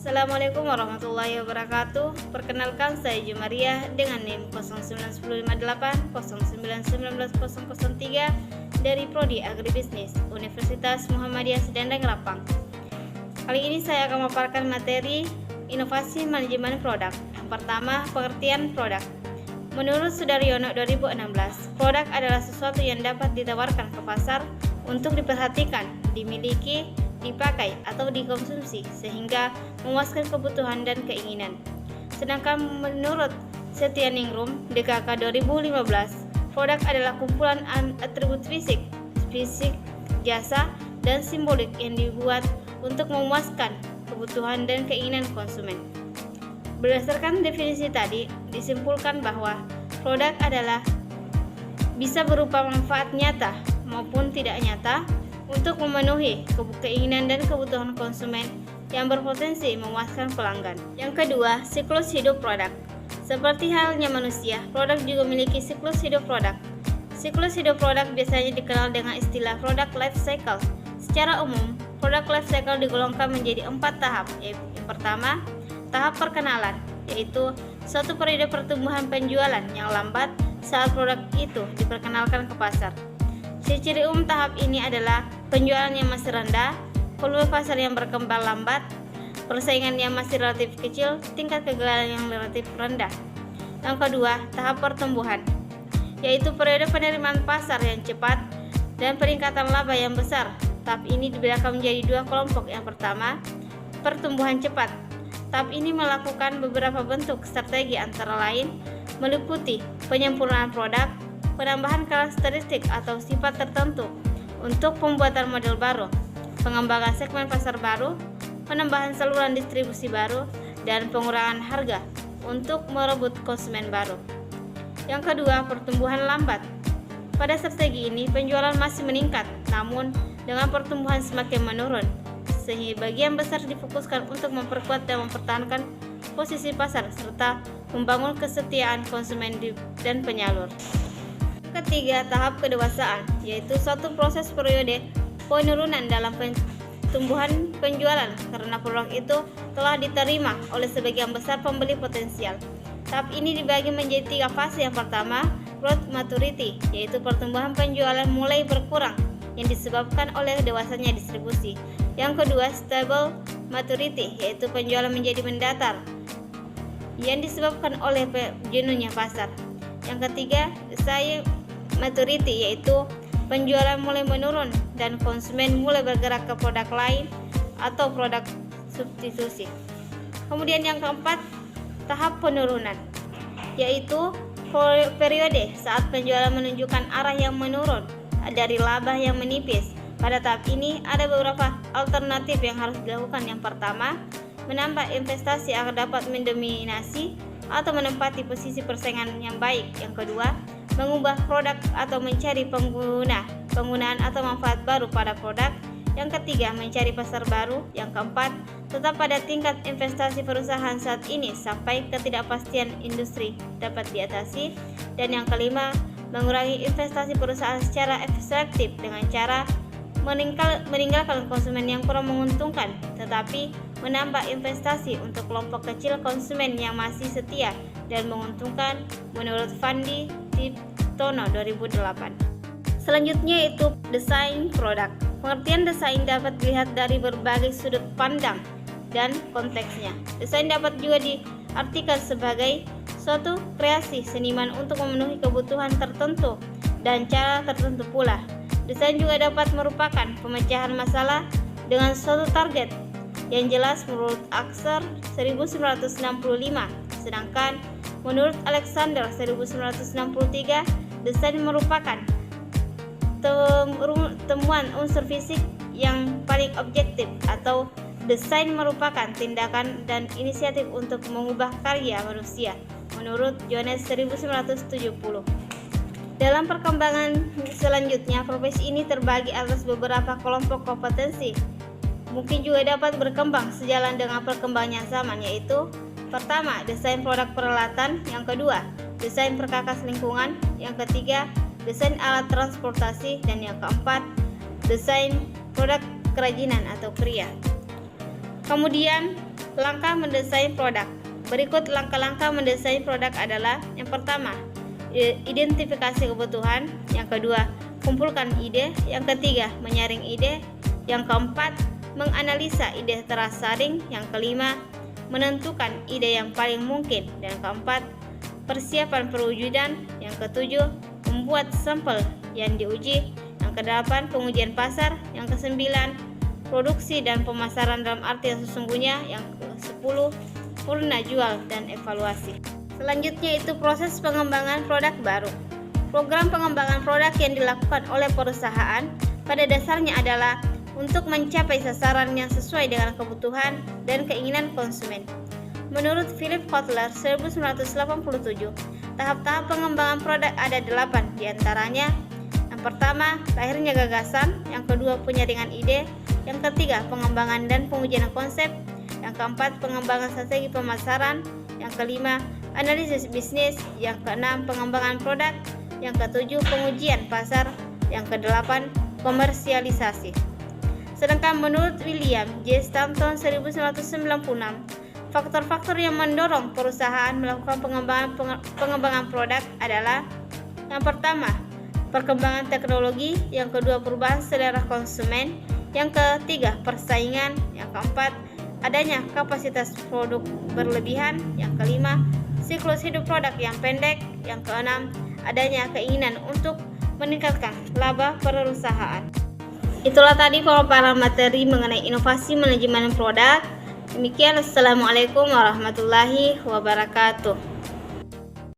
Assalamualaikum warahmatullahi wabarakatuh. Perkenalkan, saya Jumaria dengan NIM 09158 0919003 dari Prodi Agribisnis Universitas Muhammadiyah Sedandang Lapang. Kali ini saya akan memaparkan materi inovasi manajemen produk. Yang pertama, pengertian produk. Menurut Sudaryono 2016, produk adalah sesuatu yang dapat ditawarkan ke pasar untuk diperhatikan, dimiliki, dipakai atau dikonsumsi sehingga memuaskan kebutuhan dan keinginan. Sedangkan menurut Setianingrum DKK 2015, produk adalah kumpulan atribut fisik, jasa, dan simbolik yang dibuat untuk memuaskan kebutuhan dan keinginan konsumen. Berdasarkan definisi tadi, disimpulkan bahwa produk adalah bisa berupa manfaat nyata maupun tidak nyata untuk memenuhi keinginan dan kebutuhan konsumen yang berpotensi memuaskan pelanggan. Yang kedua, siklus hidup produk. Seperti halnya manusia, produk juga memiliki siklus hidup produk. Siklus hidup produk biasanya dikenal dengan istilah product life cycle. Secara umum, product life cycle digolongkan menjadi 4 tahap. Yang pertama, tahap perkenalan, yaitu suatu periode pertumbuhan penjualan yang lambat saat produk itu diperkenalkan ke pasar. Ciri umum tahap ini adalah penjualan yang masih rendah, volume pasar yang berkembang lambat, persaingan yang masih relatif kecil, tingkat kegagalan yang relatif rendah. Yang kedua, tahap pertumbuhan, yaitu periode penerimaan pasar yang cepat dan peningkatan laba yang besar. Tahap ini dibedakan menjadi 2 kelompok. Yang pertama, pertumbuhan cepat. Tahap ini melakukan beberapa bentuk strategi, antara lain meliputi penyempurnaan produk, penambahan karakteristik atau sifat tertentu untuk pembuatan model baru, pengembangan segmen pasar baru, penambahan saluran distribusi baru, dan pengurangan harga untuk merebut konsumen baru. Yang kedua, pertumbuhan lambat. Pada strategi ini, penjualan masih meningkat, namun dengan pertumbuhan semakin menurun, sehingga bagian besar difokuskan untuk memperkuat dan mempertahankan posisi pasar serta membangun kesetiaan konsumen dan penyalur. Ketiga, tahap kedewasaan, yaitu suatu proses periode penurunan dalam pertumbuhan penjualan karena produk itu telah diterima oleh sebagian besar pembeli potensial. Tahap ini dibagi menjadi 3 fase. Yang pertama, growth maturity, yaitu pertumbuhan penjualan mulai berkurang yang disebabkan oleh dewasanya distribusi. Yang kedua, stable maturity, yaitu penjualan menjadi mendatar yang disebabkan oleh jenuhnya pasar. Yang ketiga, design maturity, yaitu penjualan mulai menurun dan konsumen mulai bergerak ke produk lain atau produk substitusi. Kemudian yang keempat, tahap penurunan, yaitu periode saat penjualan menunjukkan arah yang menurun dari laba yang menipis. Pada tahap ini ada beberapa alternatif yang harus dilakukan. Yang pertama, menambah investasi agar dapat mendominasi atau menempati posisi persaingan yang baik. Yang kedua, mengubah produk atau mencari penggunaan atau manfaat baru pada produk. Yang ketiga, mencari pasar baru. Yang keempat, tetap pada tingkat investasi perusahaan saat ini sampai ketidakpastian industri dapat diatasi. Dan yang kelima, mengurangi investasi perusahaan secara selektif dengan cara meninggalkan konsumen yang kurang menguntungkan, tetapi menambah investasi untuk kelompok kecil konsumen yang masih setia dan menguntungkan, menurut Fandi Tiptono 2008. Selanjutnya itu desain produk. Pengertian desain dapat dilihat dari berbagai sudut pandang dan konteksnya. Desain dapat juga diartikan sebagai suatu kreasi seniman untuk memenuhi kebutuhan tertentu dan cara tertentu pula. Desain juga dapat merupakan pemecahan masalah dengan suatu target yang jelas menurut Axer 1965. Sedangkan menurut Alexander 1963, desain merupakan temuan unsur fisik yang paling objektif, atau desain merupakan tindakan dan inisiatif untuk mengubah karya manusia menurut Jones 1970. Dalam perkembangan selanjutnya, profesi ini terbagi atas beberapa kelompok kompetensi. Mungkin juga dapat berkembang sejalan dengan perkembangan zaman, yaitu pertama, desain produk peralatan. Yang kedua, desain perkakas lingkungan. Yang ketiga, desain alat transportasi. Dan yang keempat, desain produk kerajinan atau kriya. Kemudian Langkah mendesain produk. Berikut langkah-langkah mendesain produk adalah: yang pertama, identifikasi kebutuhan; yang kedua, kumpulkan ide; yang ketiga, menyaring ide; yang keempat, menganalisa ide tersaring; yang kelima, menentukan ide yang paling mungkin; dan keempat, persiapan perwujudan; yang ketujuh, membuat sampel yang diuji; yang kedelapan, pengujian pasar; yang kesembilan, produksi dan pemasaran dalam arti yang sesungguhnya; yang ke-10, purna jual dan evaluasi. Selanjutnya itu proses pengembangan produk baru. Program pengembangan produk yang dilakukan oleh perusahaan pada dasarnya adalah untuk mencapai sasaran yang sesuai dengan kebutuhan dan keinginan konsumen. Menurut Philip Kotler 1987, tahap-tahap pengembangan produk ada 8 diantaranya. Yang pertama, lahirnya gagasan; yang kedua, penyaringan ide; yang ketiga, pengembangan dan pengujian konsep; yang keempat, pengembangan strategi pemasaran; yang kelima, analisis bisnis; yang keenam, pengembangan produk; yang ketujuh, pengujian pasar; yang kedelapan, komersialisasi. Sedangkan menurut William J. Stanton 1996, faktor-faktor yang mendorong perusahaan melakukan pengembangan produk adalah: yang pertama, perkembangan teknologi; yang kedua, perubahan selera konsumen; yang ketiga, persaingan; yang keempat, adanya kapasitas produk berlebihan; yang kelima, siklus hidup produk yang pendek; yang keenam, adanya keinginan untuk meningkatkan laba perusahaan. Itulah tadi pemaparan materi mengenai inovasi manajemen produk. Demikian, assalamualaikum warahmatullahi wabarakatuh.